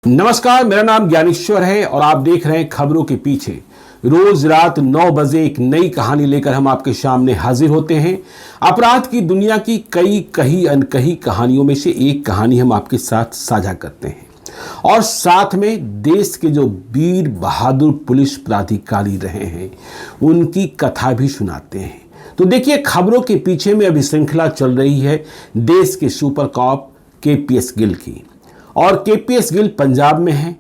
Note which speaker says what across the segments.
Speaker 1: नमस्कार, मेरा नाम ज्ञानेश्वर है और आप देख रहे हैं खबरों के पीछे। रोज रात 9 बजे एक नई कहानी लेकर हम आपके सामने हाजिर होते हैं। अपराध की दुनिया की कई कही अनकही कहानियों में से एक कहानी हम आपके साथ साझा करते हैं और साथ में देश के जो वीर बहादुर पुलिस पदाधिकारी रहे हैं उनकी कथा भी सुनाते हैं। तो देखिए, खबरों के पीछे में अभी श्रृंखला चल रही है देश के सुपर कॉप केपीएस गिल की, और केपीएस गिल पंजाब में है।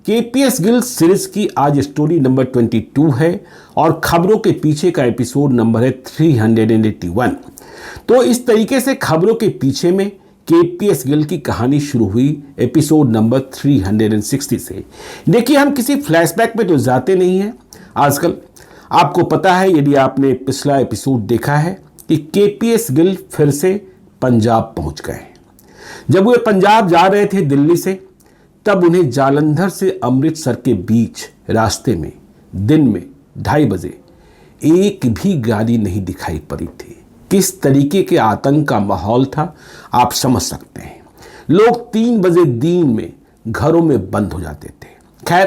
Speaker 1: केपीएस गिल सीरीज की आज स्टोरी नंबर 22 है और खबरों के पीछे का एपिसोड नंबर है 381। तो इस तरीके से खबरों के पीछे में केपीएस गिल की कहानी शुरू हुई एपिसोड नंबर 360 से। देखिए, हम किसी फ्लैशबैक में तो जाते नहीं हैं आजकल। आपको पता है, यदि आपने पिछला एपिसोड देखा है, कि केपीएस गिल फिर से पंजाब पहुंच गए। जब वे पंजाब जा रहे थे दिल्ली से, तब उन्हें जालंधर से अमृतसर के बीच रास्ते में दिन में 2:30 बजे एक भी गाड़ी नहीं दिखाई पड़ी थी। किस तरीके के आतंक का माहौल था आप समझ सकते हैं। लोग 3 बजे दिन में घरों में बंद हो जाते थे। खैर,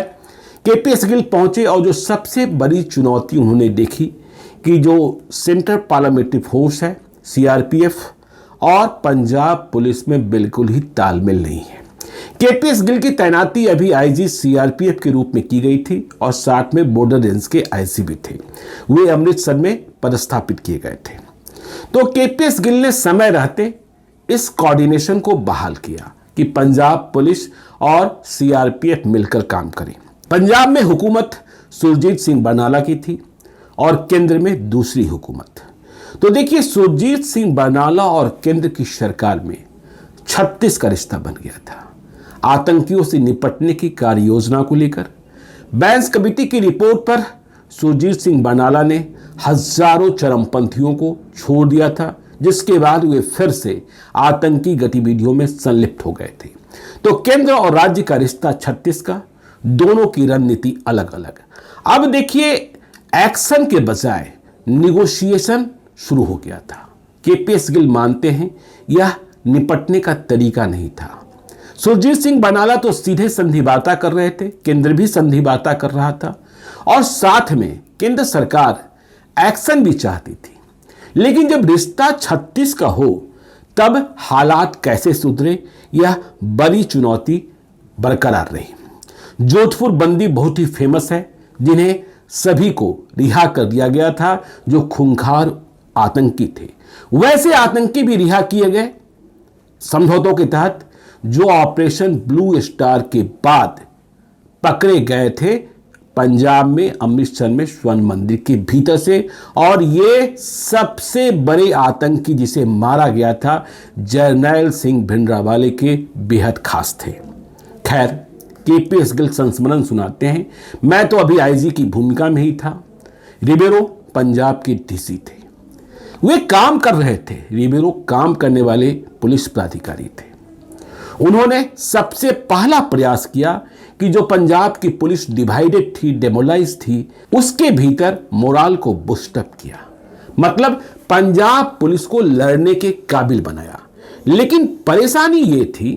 Speaker 1: केपीएस गिल पहुंचे और जो सबसे बड़ी चुनौती उन्होंने देखी कि जो सेंट्रल पार्लियामेंट्री फोर्स है सीआरपीएफ और पंजाब पुलिस में बिल्कुल ही तालमेल नहीं है। केपीएस गिल की तैनाती अभी आईजी सीआरपीएफ के रूप में की गई थी और साथ में बॉर्डर रेंज के आईजी भी थे। वे अमृतसर में पदस्थापित किए गए थे। तो केपीएस गिल ने समय रहते इस कोऑर्डिनेशन को बहाल किया कि पंजाब पुलिस और सीआरपीएफ मिलकर काम करें। पंजाब में हुकूमत सुरजीत सिंह बरनाला की थी और केंद्र में दूसरी हुकूमत। तो देखिए, सुरजीत सिंह बरनाला और केंद्र की सरकार में 36 का रिश्ता बन गया था। आतंकियों से निपटने की कार्य योजना को लेकर बैंस कमेटी की रिपोर्ट पर सुरजीत सिंह बरनाला ने हजारों चरमपंथियों को छोड़ दिया था, जिसके बाद वे फिर से आतंकी गतिविधियों में संलिप्त हो गए थे। तो केंद्र और राज्य का रिश्ता 36 का, दोनों की रणनीति अलग अलग। अब देखिए, एक्शन के बजाय निगोशिएशन शुरू हो गया था। केपीएस गिल मानते हैं यह निपटने का तरीका नहीं था। सुरजीत सिंह बरनाला तो सीधे संधिवार्ता कर रहे थे, केंद्र भी संधिवार्ता कर रहा था और साथ में केंद्र सरकार एक्शन भी चाहती थी। लेकिन जब रिश्ता 36 का हो, तब हालात कैसे सुधरे, यह बड़ी चुनौती बरकरार रही। जोधपुर बंदी बहुत ही फेमस है, जिन्हें सभी को रिहा कर दिया गया था जो खूंखार आतंकी थे। वैसे आतंकी भी रिहा किए गए समझौतों के तहत, जो ऑपरेशन ब्लू स्टार के बाद पकड़े गए थे पंजाब में अमृतसर में स्वर्ण मंदिर के भीतर से। और ये सबसे बड़े आतंकी जिसे मारा गया था, जर्नैल सिंह भिंडरावाले के बेहद खास थे। खैर, केपीएस गिल संस्मरण सुनाते हैं, मैं तो अभी आईजी की भूमिका में ही था। रिबेरो पंजाब के डीसी थे, वे काम कर रहे थे। रिबेरो काम करने वाले पुलिस पदाधिकारी थे। उन्होंने सबसे पहला प्रयास किया कि जो पंजाब की पुलिस डिवाइडेड थी, डेमोलाइज थी, उसके भीतर मोराल को बूस्टअप किया। मतलब पंजाब पुलिस को लड़ने के काबिल बनाया। लेकिन परेशानी ये थी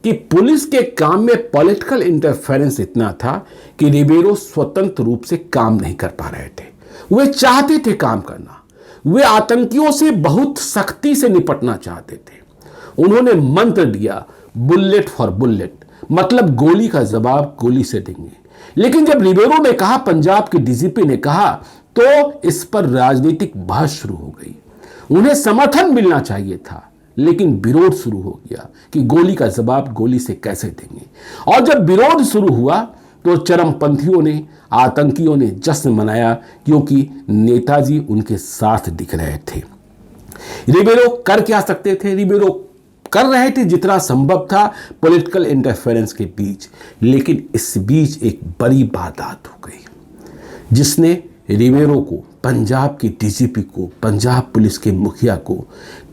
Speaker 1: कि पुलिस के काम में पॉलिटिकल इंटरफेरेंस इतना था कि रिबेरो स्वतंत्र रूप से काम नहीं कर पा रहे थे। वे चाहते थे काम करना, वे आतंकियों से बहुत सख्ती से निपटना चाहते थे। उन्होंने मंत्र दिया, बुलेट फॉर बुलेट, मतलब गोली का जवाब गोली से देंगे। लेकिन जब रिबेरो ने कहा, पंजाब के डीजीपी ने कहा, तो इस पर राजनीतिक बहस शुरू हो गई। उन्हें समर्थन मिलना चाहिए था, लेकिन विरोध शुरू हो गया कि गोली का जवाब गोली से कैसे देंगे। और जब विरोध शुरू हुआ तो चरमपंथियों ने, आतंकियों ने जश्न मनाया, क्योंकि नेताजी उनके साथ दिख रहे थे। रिबेरो कर क्या सकते थे? रिबेरो कर रहे थे जितना संभव था पॉलिटिकल इंटरफेरेंस के बीच। लेकिन इस बीच एक बड़ी वारदात हो गई, जिसने रिबेरो को, पंजाब के डीजीपी को, पंजाब पुलिस के मुखिया को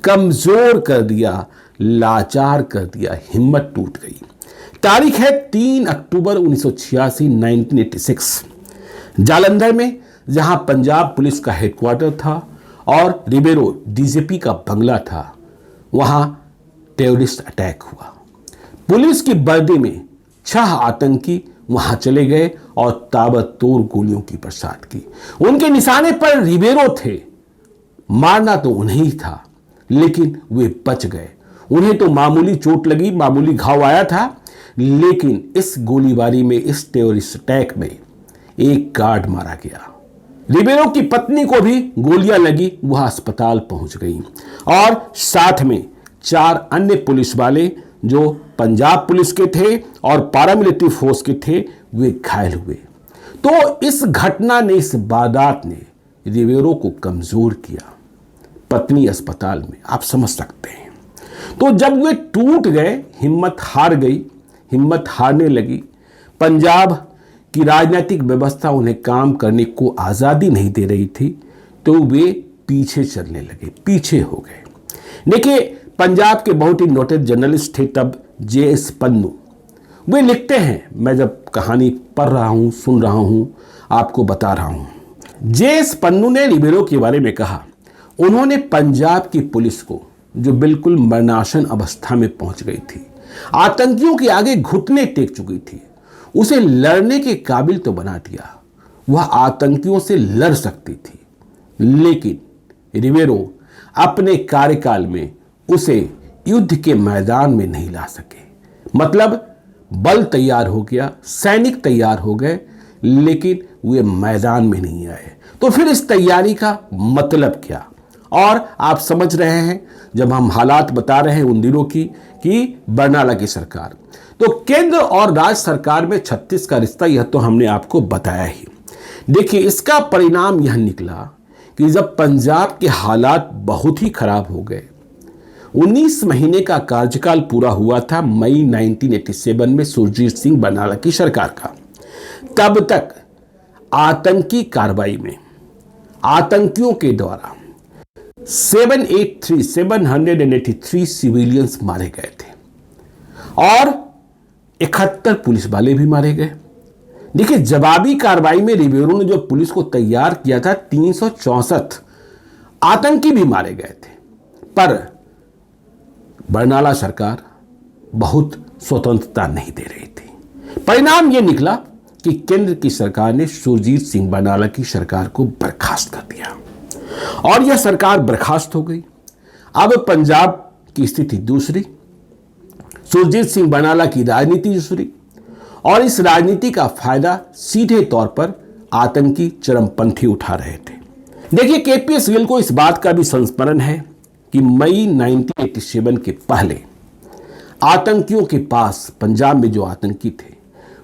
Speaker 1: कमजोर कर दिया, लाचार कर दिया, हिम्मत टूट गई। तारीख है 3 अक्टूबर 1986, 1986। जालंधर में, जहां पंजाब पुलिस का हेडक्वार्टर था और रिबेरो डीजीपी का बंगला था, वहां टेररिस्ट अटैक हुआ। पुलिस की वर्दी में 6 आतंकी वहां चले गए और ताबड़तोड़ गोलियों की बरसात की। उनके निशाने पर रिबेरो थे, मारना तो उन्हें ही था, लेकिन वे बच गए। उन्हें तो मामूली चोट लगी, मामूली घाव आया था, लेकिन इस गोलीबारी में, इस टेररिस्ट अटैक में एक गार्ड मारा गया। रिबेरो की पत्नी को भी गोलियां लगी, वह अस्पताल पहुंच गई और साथ में 4 अन्य पुलिस वाले जो पंजाब पुलिस के थे और पैरामिलिट्री फोर्स के थे, वे घायल हुए। तो इस घटना ने, इस वारदात ने रिबेरो को कमजोर किया। पत्नी अस्पताल में, आप समझ सकते हैं। तो जब वे टूट गए, हिम्मत हार गई, हिम्मत हारने लगी, पंजाब की राजनीतिक व्यवस्था उन्हें काम करने को आज़ादी नहीं दे रही थी, तो वे पीछे चलने लगे, पीछे हो गए। देखिए, पंजाब के बहुत ही नोटेड जर्नलिस्ट थे तब, जे.एस. पन्नू। वे लिखते हैं, मैं जब कहानी पढ़ रहा हूँ, सुन रहा हूँ, आपको बता रहा हूँ। जे.एस. पन्नू ने रिबेरो के बारे में कहा, उन्होंने पंजाब की पुलिस को, जो बिल्कुल मरणासन अवस्था में पहुंच गई थी, आतंकियों के आगे घुटने टेक चुकी थी, उसे लड़ने के काबिल तो बना दिया। वह आतंकियों से लड़ सकती थी, लेकिन रिबेरो अपने कार्यकाल में उसे युद्ध के मैदान में नहीं ला सके। मतलब बल तैयार हो गया, सैनिक तैयार हो गए, लेकिन वे मैदान में नहीं आए। तो फिर इस तैयारी का मतलब क्या? और आप समझ रहे हैं, जब हम हालात बता रहे हैं उन दिनों की, कि बरनाला की सरकार, तो केंद्र और राज्य सरकार में 36 का रिश्ता, यह तो हमने आपको बताया ही। देखिए, इसका परिणाम यह निकला कि जब पंजाब के हालात बहुत ही खराब हो गए, 19 महीने का कार्यकाल पूरा हुआ था मई 1987 में सुरजीत सिंह बरनाला की सरकार का। तब तक आतंकी कार्रवाई में आतंकियों के द्वारा 783 सिविलियंस मारे गए थे और 71 पुलिस वाले भी मारे गए। देखिए, जवाबी कार्रवाई में रिबेरो ने जो पुलिस को तैयार किया था, 364 आतंकी भी मारे गए थे। पर बरनाला सरकार बहुत स्वतंत्रता नहीं दे रही थी। परिणाम यह निकला कि केंद्र की सरकार ने सुरजीत सिंह बरनाला की सरकार को बर्खास्त कर दिया और यह सरकार बर्खास्त हो गई। अब पंजाब की स्थिति दूसरी, सुरजीत सिंह बरनाला की राजनीति दूसरी, और इस राजनीति का फायदा सीधे तौर पर आतंकी चरमपंथी उठा रहे थे। देखिए, केपीएस गिल को इस बात का भी संस्मरण है कि मई 1987 के पहले आतंकियों के पास, पंजाब में जो आतंकी थे,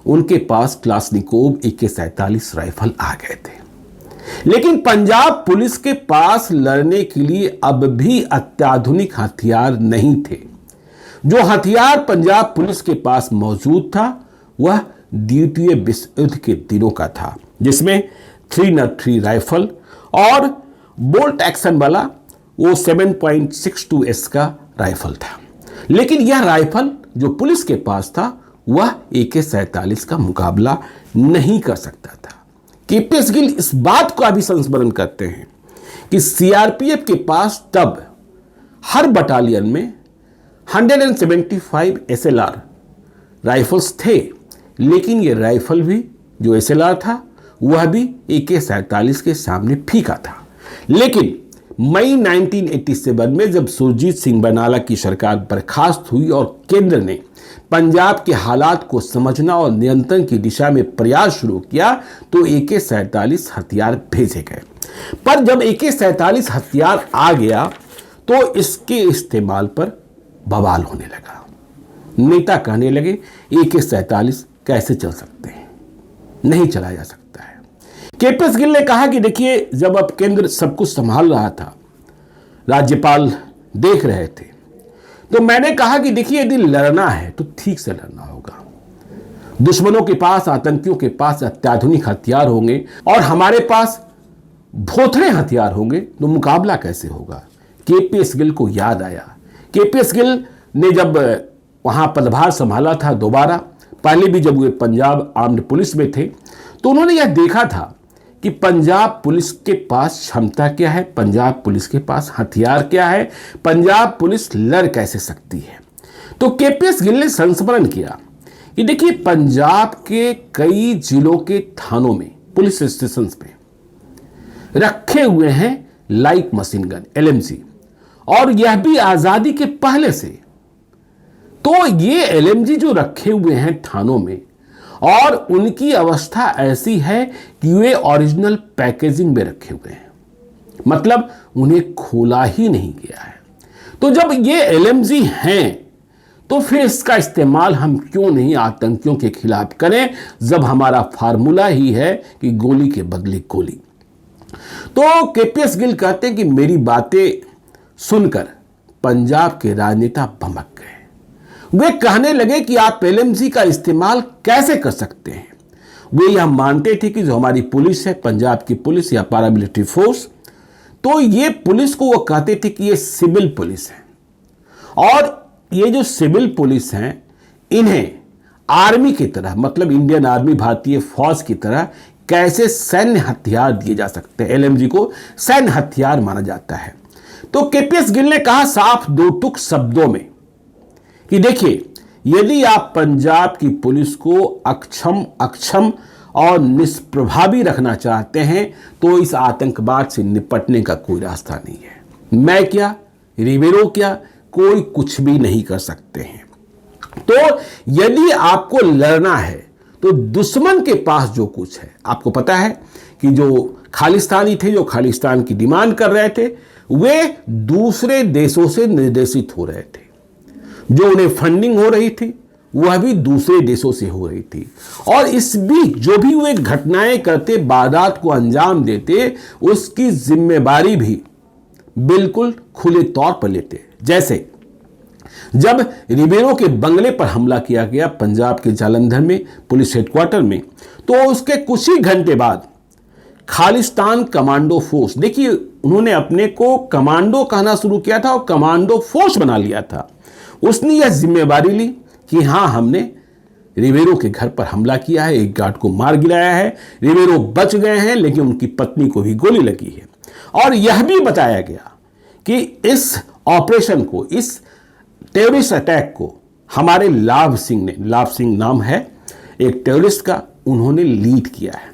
Speaker 1: उनके पास क्लाशनिकोव AK-47 राइफल आ गए थे। लेकिन पंजाब पुलिस के पास लड़ने के लिए अब भी अत्याधुनिक हथियार नहीं थे। जो हथियार पंजाब पुलिस के पास मौजूद था, वह द्वितीय विश्व युद्ध के दिनों का था, जिसमें 303 राइफल और बोल्ट एक्शन वाला वो 7.62S का राइफल था। लेकिन यह राइफल जो पुलिस के पास था, वह AK-47 का मुकाबला नहीं कर सकता था। केपीएस गिल इस बात का भी संस्मरण करते हैं कि सीआरपीएफ के पास तब हर बटालियन में 175 SLR राइफल्स थे, लेकिन ये राइफल भी, जो SLR था, वह भी AK-47 के सामने फीका था। लेकिन मई 1987 में जब सुरजीत सिंह बरनाला की सरकार बर्खास्त हुई और केंद्र ने पंजाब के हालात को समझना और नियंत्रण की दिशा में प्रयास शुरू किया, तो AK-47 हथियार भेजे गए। पर जब AK-47 हथियार आ गया, तो इसके इस्तेमाल पर बवाल होने लगा। नेता कहने लगे, AK-47 कैसे चल सकते हैं, नहीं चलाया जा सकता है। केपीएस गिल ने कहा कि देखिए, जब अब केंद्र सब कुछ संभाल रहा था, राज्यपाल देख रहे थे, तो मैंने कहा कि देखिए, यदि लड़ना है तो ठीक से लड़ना होगा। दुश्मनों के पास, आतंकियों के पास अत्याधुनिक हथियार होंगे और हमारे पास भोथड़े हथियार होंगे, तो मुकाबला कैसे होगा। केपीएस गिल को याद आया। केपीएस गिल ने जब वहां पदभार संभाला था दोबारा, पहले भी जब वे पंजाब आर्म्ड पुलिस में थे, तो उन्होंने यह देखा था कि पंजाब पुलिस के पास क्षमता क्या है, पंजाब पुलिस के पास हथियार क्या है, पंजाब पुलिस लड़ कैसे सकती है। तो केपीएस गिल ने संस्मरण किया कि देखिए पंजाब के कई जिलों के थानों में, पुलिस स्टेशन पे रखे हुए हैं लाइट मशीन गन LMG, और यह भी आजादी के पहले से। तो ये LMG जो रखे हुए हैं थानों में, और उनकी अवस्था ऐसी है कि वे ओरिजिनल पैकेजिंग में रखे हुए हैं, मतलब उन्हें खोला ही नहीं गया है। तो जब ये LMG हैं तो फिर इसका इस्तेमाल हम क्यों नहीं आतंकियों के खिलाफ करें, जब हमारा फार्मूला ही है कि गोली के बदले गोली। तो KPS गिल कहते हैं कि मेरी बातें सुनकर पंजाब के राजनेता भड़क गए। वे कहने लगे कि आप LMG का इस्तेमाल कैसे कर सकते हैं। वे यह मानते थे कि जो हमारी पुलिस है, पंजाब की पुलिस या पैरामिलिट्री फोर्स, तो ये पुलिस को वो कहते थे कि ये सिविल पुलिस है, और ये जो सिविल पुलिस हैं इन्हें आर्मी की तरह, मतलब इंडियन आर्मी, भारतीय फौज की तरह कैसे सैन्य हथियार दिए जा सकते हैं। LMG को सैन्य हथियार माना जाता है। तो KPS गिल ने कहा साफ दो टुक शब्दों में कि देखिए, यदि आप पंजाब की पुलिस को अक्षम और निष्प्रभावी रखना चाहते हैं तो इस आतंकवाद से निपटने का कोई रास्ता नहीं है। मैं क्या, रिबेरो क्या, कोई कुछ भी नहीं कर सकते हैं। तो यदि आपको लड़ना है तो दुश्मन के पास जो कुछ है, आपको पता है कि जो खालिस्तानी थे, जो खालिस्तान की डिमांड कर रहे थे, वे दूसरे देशों से निर्देशित हो रहे थे। जो उन्हें फंडिंग हो रही थी वह भी दूसरे देशों से हो रही थी, और इस बीच जो भी वे घटनाएं करते, वारदात को अंजाम देते, उसकी जिम्मेदारी भी बिल्कुल खुले तौर पर लेते। जैसे जब रिबेरो के बंगले पर हमला किया गया पंजाब के जालंधर में पुलिस हेडक्वार्टर में, तो उसके कुछ ही घंटे बाद खालिस्तान कमांडो फोर्स, देखिए उन्होंने अपने को कमांडो कहना शुरू किया था और कमांडो फोर्स बना लिया था, उसने यह जिम्मेदारी ली कि हाँ, हमने रिबेरो के घर पर हमला किया है, एक गार्ड को मार गिराया है, रिबेरो बच गए हैं, लेकिन उनकी पत्नी को भी गोली लगी है। और यह भी बताया गया कि इस ऑपरेशन को, इस टेररिस्ट अटैक को हमारे लाभ सिंह नाम है एक टेररिस्ट का, उन्होंने लीड किया है।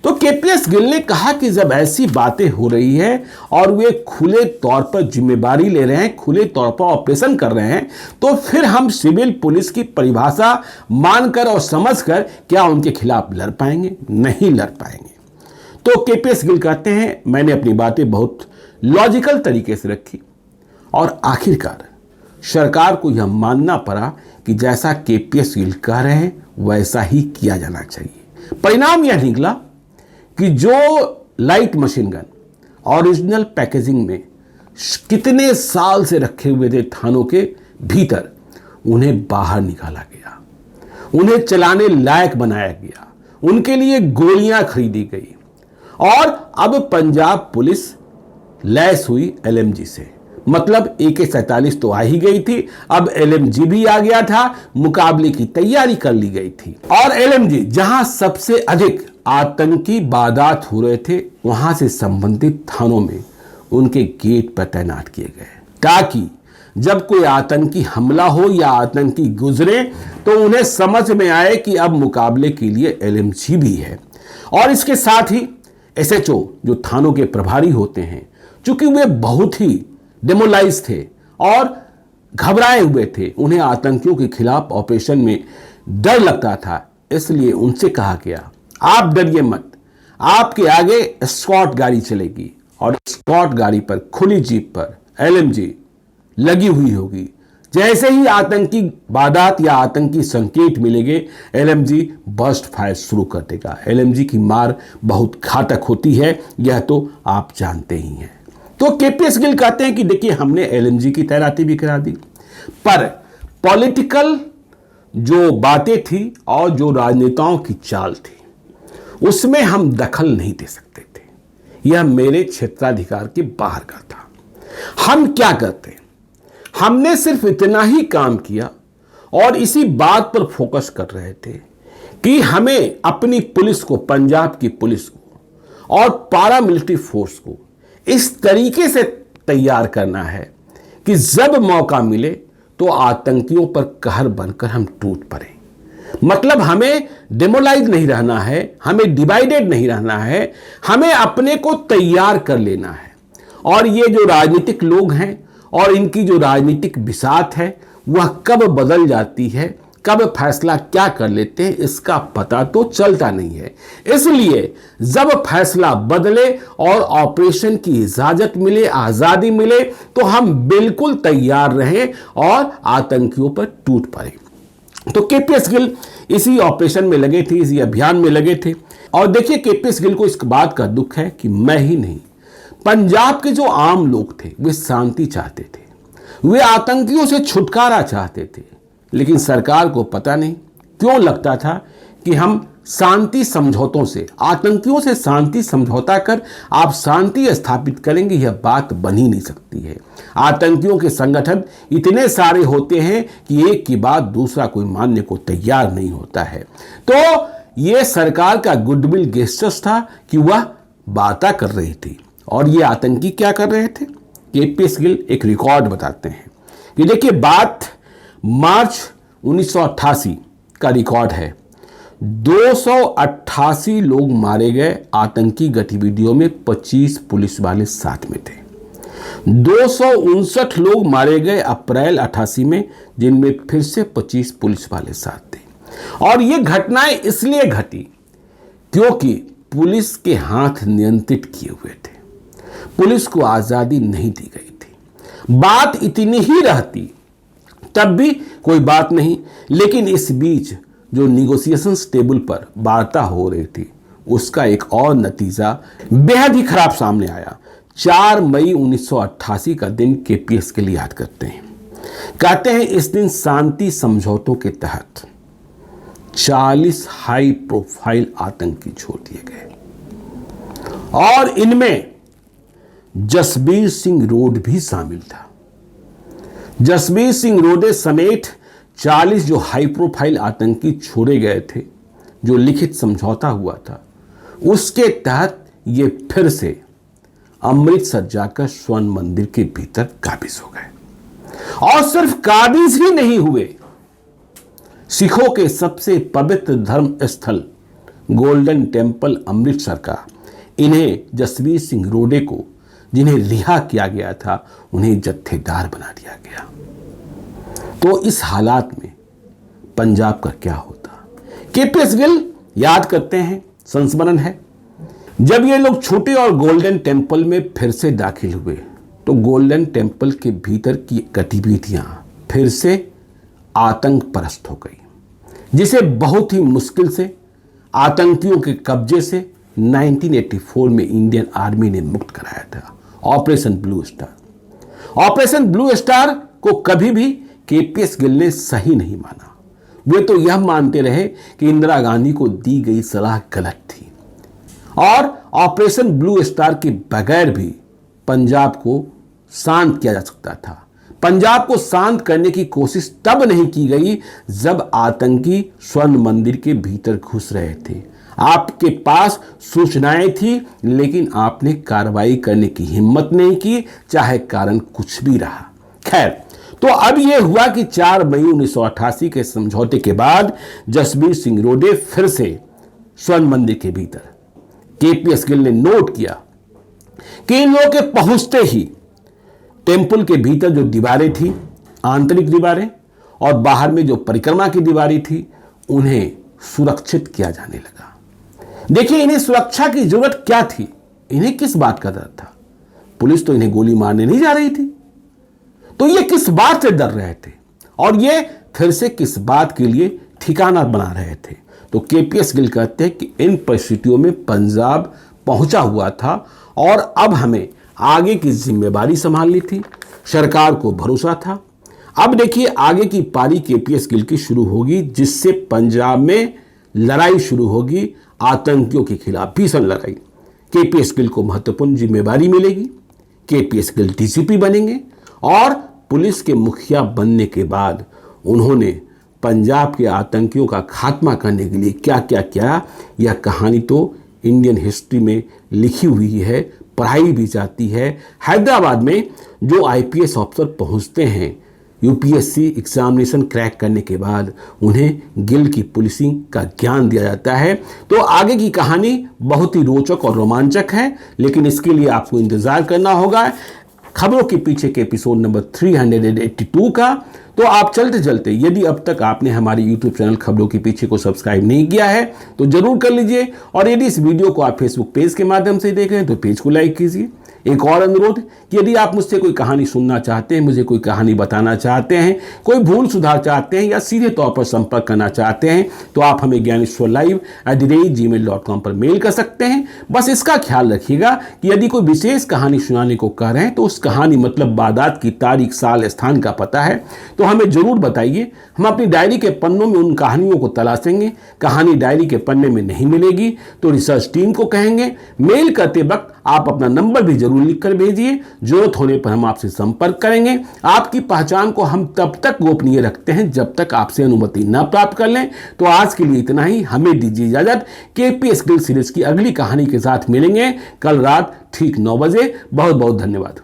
Speaker 1: तो KPS गिल ने कहा कि जब ऐसी बातें हो रही है और वे खुले तौर पर जिम्मेदारी ले रहे हैं, खुले तौर पर ऑपरेशन कर रहे हैं, तो फिर हम सिविल पुलिस की परिभाषा मानकर और समझकर क्या उनके खिलाफ लड़ पाएंगे? नहीं लड़ पाएंगे। तो KPS गिल कहते हैं मैंने अपनी बातें बहुत लॉजिकल तरीके से रखी, और आखिरकार सरकार को यह मानना पड़ा कि जैसा KPS गिल कह रहे हैं वैसा ही किया जाना चाहिए। परिणाम यह निकला कि जो light machine gun original packaging में कितने साल से रखे हुए थे थानों के भीतर, उन्हें बाहर निकाला गया, उन्हें चलाने लायक बनाया गया, उनके लिए गोलियां खरीदी गई, और अब पंजाब पुलिस लैस हुई LMG से। मतलब AK-47 तो आ ही गई थी, अब LMG भी आ गया था, मुकाबले की तैयारी कर ली गई थी। और LMG जहां सबसे अधिक आतंकी वारदात हो रहे थे, वहां से संबंधित थानों में उनके गेट पर तैनात किए गए, ताकि जब कोई आतंकी हमला हो या आतंकी गुजरे तो उन्हें समझ में आए कि अब मुकाबले के लिए LMG भी है। और इसके साथ ही SHO जो थानों के प्रभारी होते हैं, चूंकि वे बहुत ही डेमोलाइज थे और घबराए हुए थे, उन्हें आतंकियों के खिलाफ ऑपरेशन में डर लगता था, इसलिए उनसे कहा गया आप डरिए मत, आपके आगे स्क्वाड गाड़ी चलेगी, और स्क्वाड गाड़ी पर, खुली जीप पर LMG लगी हुई होगी। जैसे ही आतंकी वारदात या आतंकी संकेत मिलेंगे, LMG बर्स्ट फायर शुरू कर देगा। LMG की मार बहुत घातक होती है, यह तो आप जानते ही हैं। तो KPS गिल कहते हैं कि देखिए हमने LMG की तैनाती भी करा दी, पर पॉलिटिकल जो बातें थी और जो राजनेताओं की चाल थी, उसमें हम दखल नहीं दे सकते थे। यह मेरे क्षेत्राधिकार के बाहर का था। हम क्या करते, हमने सिर्फ इतना ही काम किया और इसी बात पर फोकस कर रहे थे कि हमें अपनी पुलिस को, पंजाब की पुलिस को और पैरामिलिट्री फोर्स को इस तरीके से तैयार करना है कि जब मौका मिले तो आतंकियों पर कहर बनकर हम टूट पड़े। मतलब हमें डेमोलाइज नहीं रहना है, हमें डिवाइडेड नहीं रहना है, हमें अपने को तैयार कर लेना है। और ये जो राजनीतिक लोग हैं और इनकी जो राजनीतिक बिसात है वह कब बदल जाती है, कब फैसला क्या कर लेते हैं, इसका पता तो चलता नहीं है। इसलिए जब फैसला बदले और ऑपरेशन की इजाजत मिले, आजादी मिले, तो हम बिल्कुल तैयार रहें और आतंकियों पर टूट पड़े। तो केपीएस गिल इसी ऑपरेशन में लगे थे, इसी अभियान में लगे थे। और देखिए, केपीएस गिल को इस बात का दुख है कि मैं ही नहीं, पंजाब के जो आम लोग थे वे शांति चाहते थे, वे आतंकियों से छुटकारा चाहते थे। लेकिन सरकार को पता नहीं क्यों लगता था कि हम शांति समझौतों से, आतंकियों से शांति समझौता कर आप शांति स्थापित करेंगे, यह बात बन ही नहीं सकती है। आतंकियों के संगठन इतने सारे होते हैं कि एक की बात दूसरा कोई मानने को तैयार नहीं होता है। तो यह सरकार का गुडविल गेस्चर्स था कि वह बातें कर रही थी। और ये आतंकी क्या कर रहे थे? केपीएस गिल एक रिकॉर्ड बताते हैं कि देखिए, बात मार्च 1988 का रिकॉर्ड है। 288 लोग मारे गए आतंकी गतिविधियों में, 25 पुलिस वाले साथ में थे। 259 लोग मारे गए अप्रैल 88 में, जिनमें फिर से 25 पुलिस वाले साथ थे। और ये घटनाएं इसलिए घटी क्योंकि पुलिस के हाथ नियंत्रित किए हुए थे, पुलिस को आजादी नहीं दी गई थी। बात इतनी ही रहती तब भी कोई बात नहीं, लेकिन इस बीच जो निगोशिएशंस टेबल पर वार्ता हो रही थी उसका एक और नतीजा बेहद ही खराब सामने आया। 4 मई 1988 का दिन केपीएस के लिए याद करते हैं। कहते हैं इस दिन शांति समझौतों के तहत 40 हाई प्रोफाइल आतंकी छोड़ दिए गए और इनमें जसबीर सिंह रोड भी शामिल था। जसबीर सिंह रोडे समेत 40 जो हाई प्रोफाइल आतंकी छोड़े गए थे, जो लिखित समझौता हुआ था, उसके तहत ये फिर से अमृतसर जाकर स्वर्ण मंदिर के भीतर काबिज हो गए। और सिर्फ काबिज ही नहीं हुए, सिखों के सबसे पवित्र धर्म स्थल गोल्डन टेम्पल अमृतसर का इन्हें जसबीर सिंह रोडे को, जिन्हें रिहा किया गया था, उन्हें जत्थेदार बना दिया गया। तो इस हालात में पंजाब का क्या होता? केपीएस गिल याद करते हैं, संस्मरण है, जब ये लोग छूटे और गोल्डन टेम्पल में फिर से दाखिल हुए तो गोल्डन टेम्पल के भीतर की गतिविधियां फिर से आतंक परस्त हो गई, जिसे बहुत ही मुश्किल से आतंकियों के कब्जे से 1984 में इंडियन आर्मी ने मुक्त कराया था, operation blue star. Operation blue star को कभी भी केपीएस गिल ने सही नहीं माना। वे तो यह मानते रहे कि इंदिरा गांधी को दी गई सलाह गलत थी और ऑपरेशन ब्लू स्टार के बगैर भी पंजाब को शांत किया जा सकता था। पंजाब को शांत करने की कोशिश तब नहीं की गई जब आतंकी स्वर्ण मंदिर के भीतर घुस रहे थे। आपके पास सूचनाएं थी, लेकिन आपने कार्रवाई करने की हिम्मत नहीं की, चाहे कारण कुछ भी रहा। खैर, तो अब यह हुआ कि 4 मई 1988 के समझौते के बाद जसबीर सिंह रोडे फिर से स्वर्ण मंदिर के भीतर। केपीएस गिल ने नोट किया कि इन लोगों के पहुंचते ही टेम्पल के भीतर जो दीवारें थी, आंतरिक दीवारें, और बाहर में जो परिक्रमा की दीवारें थी, उन्हें सुरक्षित किया जाने लगा। देखिए, इन्हें सुरक्षा की जरूरत क्या थी? इन्हें किस बात का डर था? पुलिस तो इन्हें गोली मारने नहीं जा रही थी, तो ये किस बात से डर रहे थे और ये फिर से किस बात के लिए ठिकाना बना रहे थे? तो केपीएस गिल कहते हैं कि इन परिस्थितियों में पंजाब पहुंचा हुआ था और अब हमें आगे की जिम्मेदारी संभालनी थी। सरकार को भरोसा था। अब देखिए, आगे की पारी केपीएस गिल की शुरू होगी, जिससे पंजाब में लड़ाई शुरू होगी, आतंकियों के खिलाफ भीषण लड़ाई। केपीएस गिल को महत्वपूर्ण जिम्मेदारी मिलेगी। केपीएस गिल डीसीपी बनेंगे और पुलिस के मुखिया बनने के बाद उन्होंने पंजाब के आतंकियों का खात्मा करने के लिए क्या क्या किया, यह कहानी तो इंडियन हिस्ट्री में लिखी हुई है, पढ़ाई भी जाती है। हैदराबाद में जो आईपीएस ऑफिसर पहुंचते हैं यूपीएससी एग्जामिनेशन क्रैक करने के बाद उन्हें गिल्ड की पुलिसिंग का ज्ञान दिया जाता है। तो आगे की कहानी बहुत ही रोचक और रोमांचक है, लेकिन इसके लिए आपको इंतजार करना होगा खबरों के पीछे के एपिसोड नंबर 382 का। तो आप चलते चलते, यदि अब तक आपने हमारे YouTube चैनल खबरों के पीछे को सब्सक्राइब नहीं किया है तो जरूर कर लीजिए, और यदि इस वीडियो को आप फेसबुक पेज के माध्यम से देख रहे हैं तो पेज को लाइक कीजिए। एक और अनुरोध कि यदि आप मुझसे कोई कहानी सुनना चाहते हैं, मुझे कोई कहानी बताना चाहते हैं, कोई भूल सुधार चाहते हैं या सीधे तौर पर संपर्क करना चाहते हैं तो आप हमें gyaneshwarlive@gmail.com पर मेल कर सकते हैं। बस इसका ख्याल रखिएगा कि यदि कोई विशेष कहानी सुनाने को कह रहे हैं तो उस कहानी मतलब वारदात की तारीख, साल, स्थान का पता है तो हमें जरूर बताइए। हम अपनी डायरी के पन्नों में उन कहानियों को तलाशेंगे। कहानी डायरी के पन्ने में नहीं मिलेगी तो रिसर्च टीम को कहेंगे। मेल करते वक्त आप अपना नंबर भी जरूर लिखकर भेजिए, जरूरत होने पर हम आपसे संपर्क करेंगे। आपकी पहचान को हम तब तक गोपनीय रखते हैं जब तक आपसे अनुमति न प्राप्त कर लें। तो आज के लिए इतना ही, हमें दीजिए इजाजत। केपीएस गिल्ड सीरीज की अगली कहानी के साथ मिलेंगे कल रात ठीक 9 बजे। बहुत बहुत धन्यवाद।